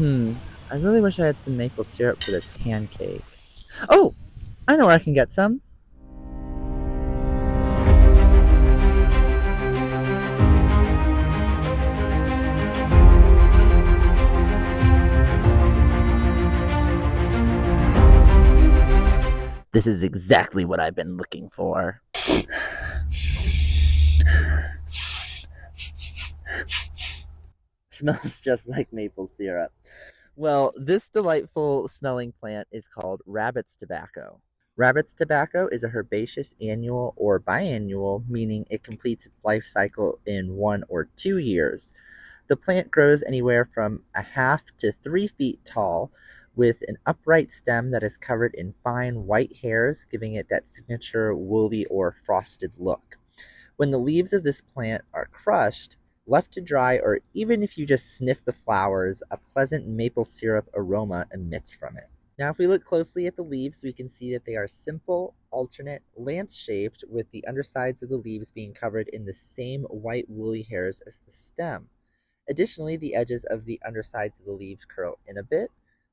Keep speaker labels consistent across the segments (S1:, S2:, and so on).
S1: I really wish I had some maple syrup for this pancake. Oh, I know where I can get some. This is exactly what I've been looking for. Smells just like maple syrup. Well, this delightful smelling plant is called rabbit's tobacco. Rabbit's tobacco is a herbaceous annual or biannual, meaning it completes its life cycle in 1 or 2 years. The plant grows anywhere from a half to 3 feet tall, with an upright stem that is covered in fine white hairs, giving it that signature woolly or frosted look. When the leaves of this plant are crushed, left to dry, or even if you just sniff the flowers, a pleasant maple syrup aroma emits from it. Now, if we look closely at the leaves, we can see that they are simple, alternate, lance-shaped, with the undersides of the leaves being covered in the same white woolly hairs as the stem. Additionally, the edges of the undersides of the leaves curl in a bit.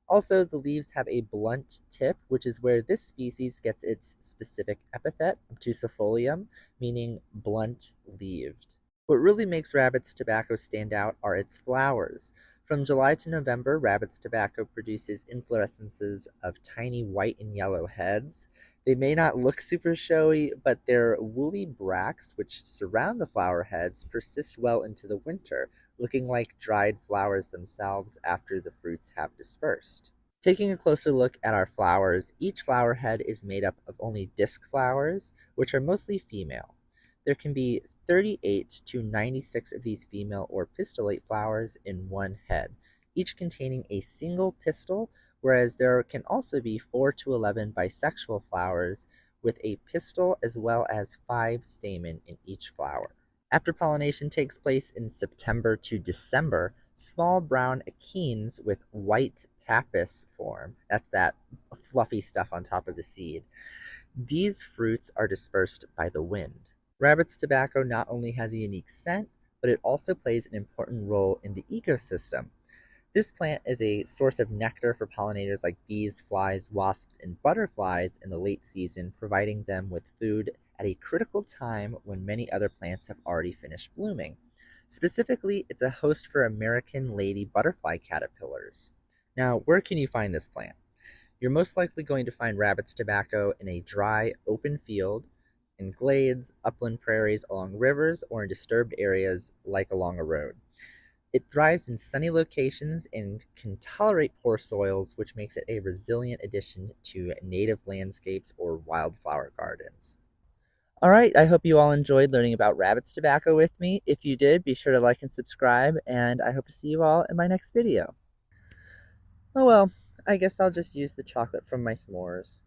S1: Also, the leaves have a blunt tip, which is where this species gets its specific epithet, obtusifolium, meaning blunt-leaved. What really makes rabbit's tobacco stand out are its flowers. From July to November, rabbit's tobacco produces inflorescences of tiny white and yellow heads. They may not look super showy, but their woolly bracts, which surround the flower heads, persist well into the winter, looking like dried flowers themselves after the fruits have dispersed. Taking a closer look at our flowers, each flower head is made up of only disc flowers, which are mostly female. There can be 38 to 96 of these female or pistillate flowers in one head, each containing a single pistil, whereas there can also be 4 to 11 bisexual flowers with a pistil as well as 5 stamen in each flower. After pollination takes place in September to December, small brown achenes with white pappus form. That's that fluffy stuff on top of the seed. These fruits are dispersed by the wind. Rabbit's tobacco not only has a unique scent, but it also plays an important role in the ecosystem. This plant is a source of nectar for pollinators like bees, flies, wasps, and butterflies in the late season, providing them with food at a critical time when many other plants have already finished blooming. Specifically, it's a host for American lady butterfly caterpillars. Now, where can you find this plant? You're most likely going to find rabbit's tobacco in a dry, open field, in glades, upland prairies, along rivers, or in disturbed areas like along a road. It thrives in sunny locations and can tolerate poor soils, which makes it a resilient addition to native landscapes or wildflower gardens. All right, I hope you all enjoyed learning about rabbit's tobacco with me. If you did, be sure to like and subscribe, and I hope to see you all in my next video. Oh well, I guess I'll just use the chocolate from my s'mores.